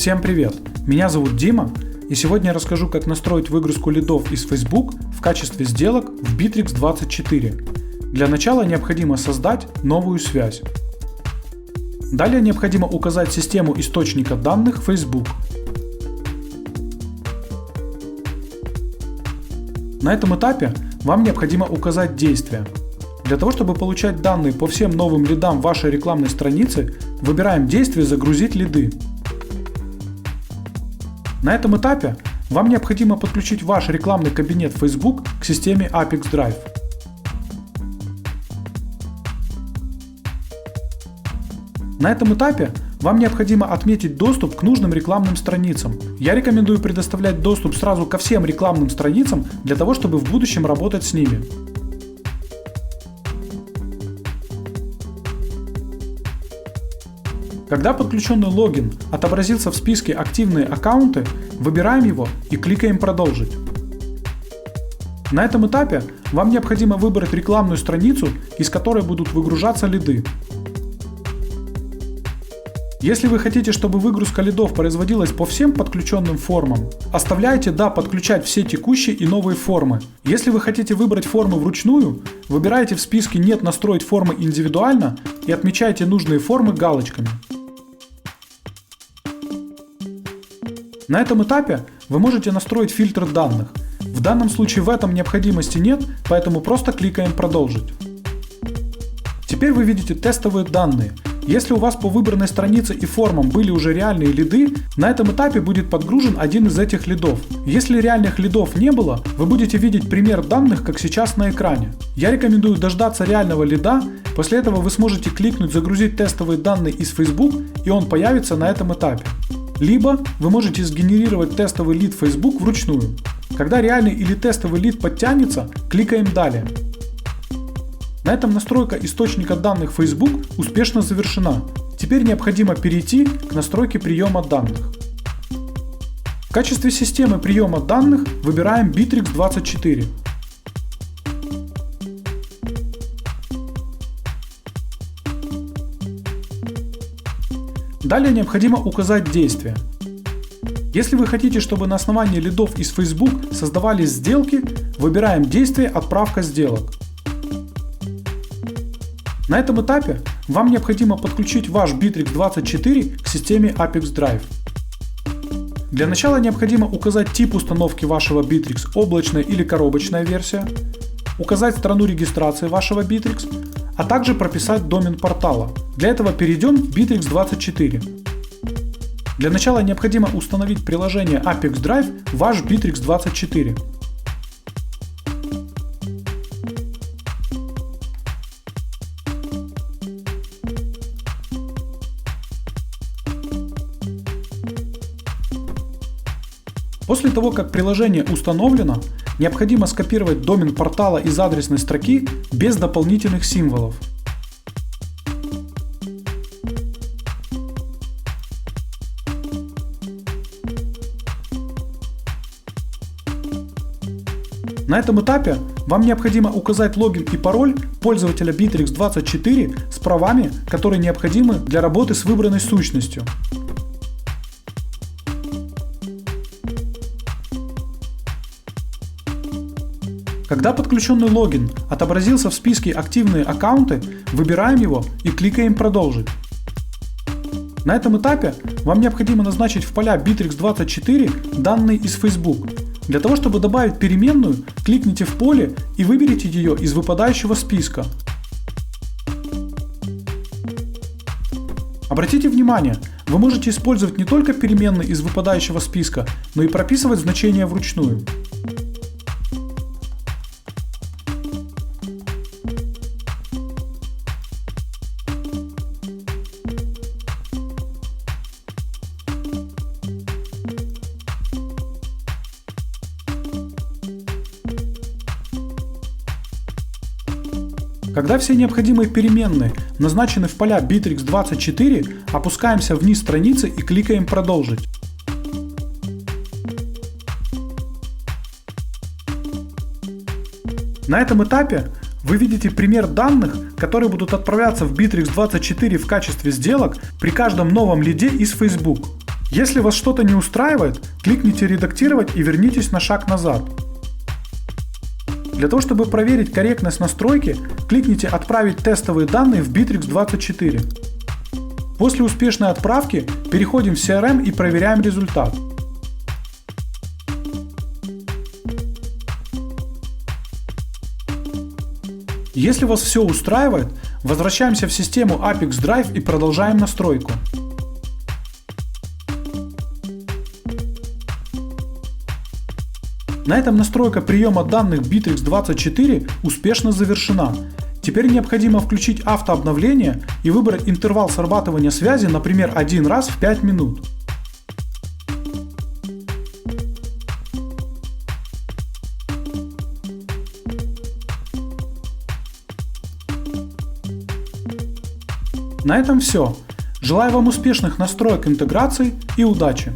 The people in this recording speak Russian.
Всем привет! Меня зовут Дима, и сегодня я расскажу, как настроить выгрузку лидов из Facebook в качестве сделок в Bittrex24. Для начала необходимо создать новую связь. Далее необходимо указать систему источника данных Facebook. На этом этапе вам необходимо указать действия. Для того, чтобы получать данные по всем новым лидам вашей рекламной страницы, выбираем действие «Загрузить лиды». На этом этапе вам необходимо подключить ваш рекламный кабинет Facebook к системе Apex Drive. На этом этапе вам необходимо отметить доступ к нужным рекламным страницам. Я рекомендую предоставлять доступ сразу ко всем рекламным страницам для того, чтобы в будущем работать с ними. Когда подключенный логин отобразился в списке «Активные аккаунты», выбираем его и кликаем «Продолжить». На этом этапе вам необходимо выбрать рекламную страницу, из которой будут выгружаться лиды. Если вы хотите, чтобы выгрузка лидов производилась по всем подключенным формам, оставляйте «Да, подключать все текущие и новые формы». Если вы хотите выбрать формы вручную, выбирайте в списке «Нет, настроить формы индивидуально» и отмечайте нужные формы галочками. На этом этапе вы можете настроить фильтр данных. В данном случае в этом необходимости нет, поэтому просто кликаем «Продолжить». Теперь вы видите тестовые данные. Если у вас по выбранной странице и формам были уже реальные лиды, на этом этапе будет подгружен один из этих лидов. Если реальных лидов не было, вы будете видеть пример данных, как сейчас на экране. Я рекомендую дождаться реального лида, после этого вы сможете кликнуть «Загрузить тестовые данные из Facebook» и он появится на этом этапе. Либо вы можете сгенерировать тестовый лид Facebook вручную. Когда реальный или тестовый лид подтянется, кликаем «Далее». На этом настройка источника данных Facebook успешно завершена. Теперь необходимо перейти к настройке приема данных. В качестве системы приема данных выбираем Bittrex24. Далее необходимо указать действия. Если вы хотите, чтобы на основании лидов из Facebook создавались сделки, выбираем действие «Отправка сделок». На этом этапе вам необходимо подключить ваш Bittrex24 к системе Apex Drive. Для начала необходимо указать тип установки вашего Bittrex – облачная или коробочная версия, указать страну регистрации вашего Bittrex, а также прописать домен портала. Для этого перейдем в Bittrex24. Для начала необходимо установить приложение Apex Drive в ваш Bittrex24. После того, как приложение установлено, необходимо скопировать домен портала из адресной строки без дополнительных символов. На этом этапе вам необходимо указать логин и пароль пользователя Bittrex24 с правами, которые необходимы для работы с выбранной сущностью. Когда подключенный логин отобразился в списке «Активные аккаунты», выбираем его и кликаем «Продолжить». На этом этапе вам необходимо назначить в поля Bittrex24 данные из Facebook. Для того, чтобы добавить переменную, кликните в поле и выберите ее из выпадающего списка. Обратите внимание, вы можете использовать не только переменные из выпадающего списка, но и прописывать значения вручную. Когда все необходимые переменные назначены в поля Bittrex24, опускаемся вниз страницы и кликаем «Продолжить». На этом этапе вы видите пример данных, которые будут отправляться в Bittrex24 в качестве сделок при каждом новом лиде из Facebook. Если вас что-то не устраивает, кликните «Редактировать» и вернитесь на шаг назад. Для того, чтобы проверить корректность настройки, кликните «Отправить тестовые данные в Bittrex24». После успешной отправки переходим в CRM и проверяем результат. Если вас все устраивает, возвращаемся в систему Apex Drive и продолжаем настройку. На этом настройка приема данных Bittrex24 успешно завершена. Теперь необходимо включить автообновление и выбрать интервал срабатывания связи, например, 1 раз в 5 минут. На этом все. Желаю вам успешных настроек интеграций и удачи!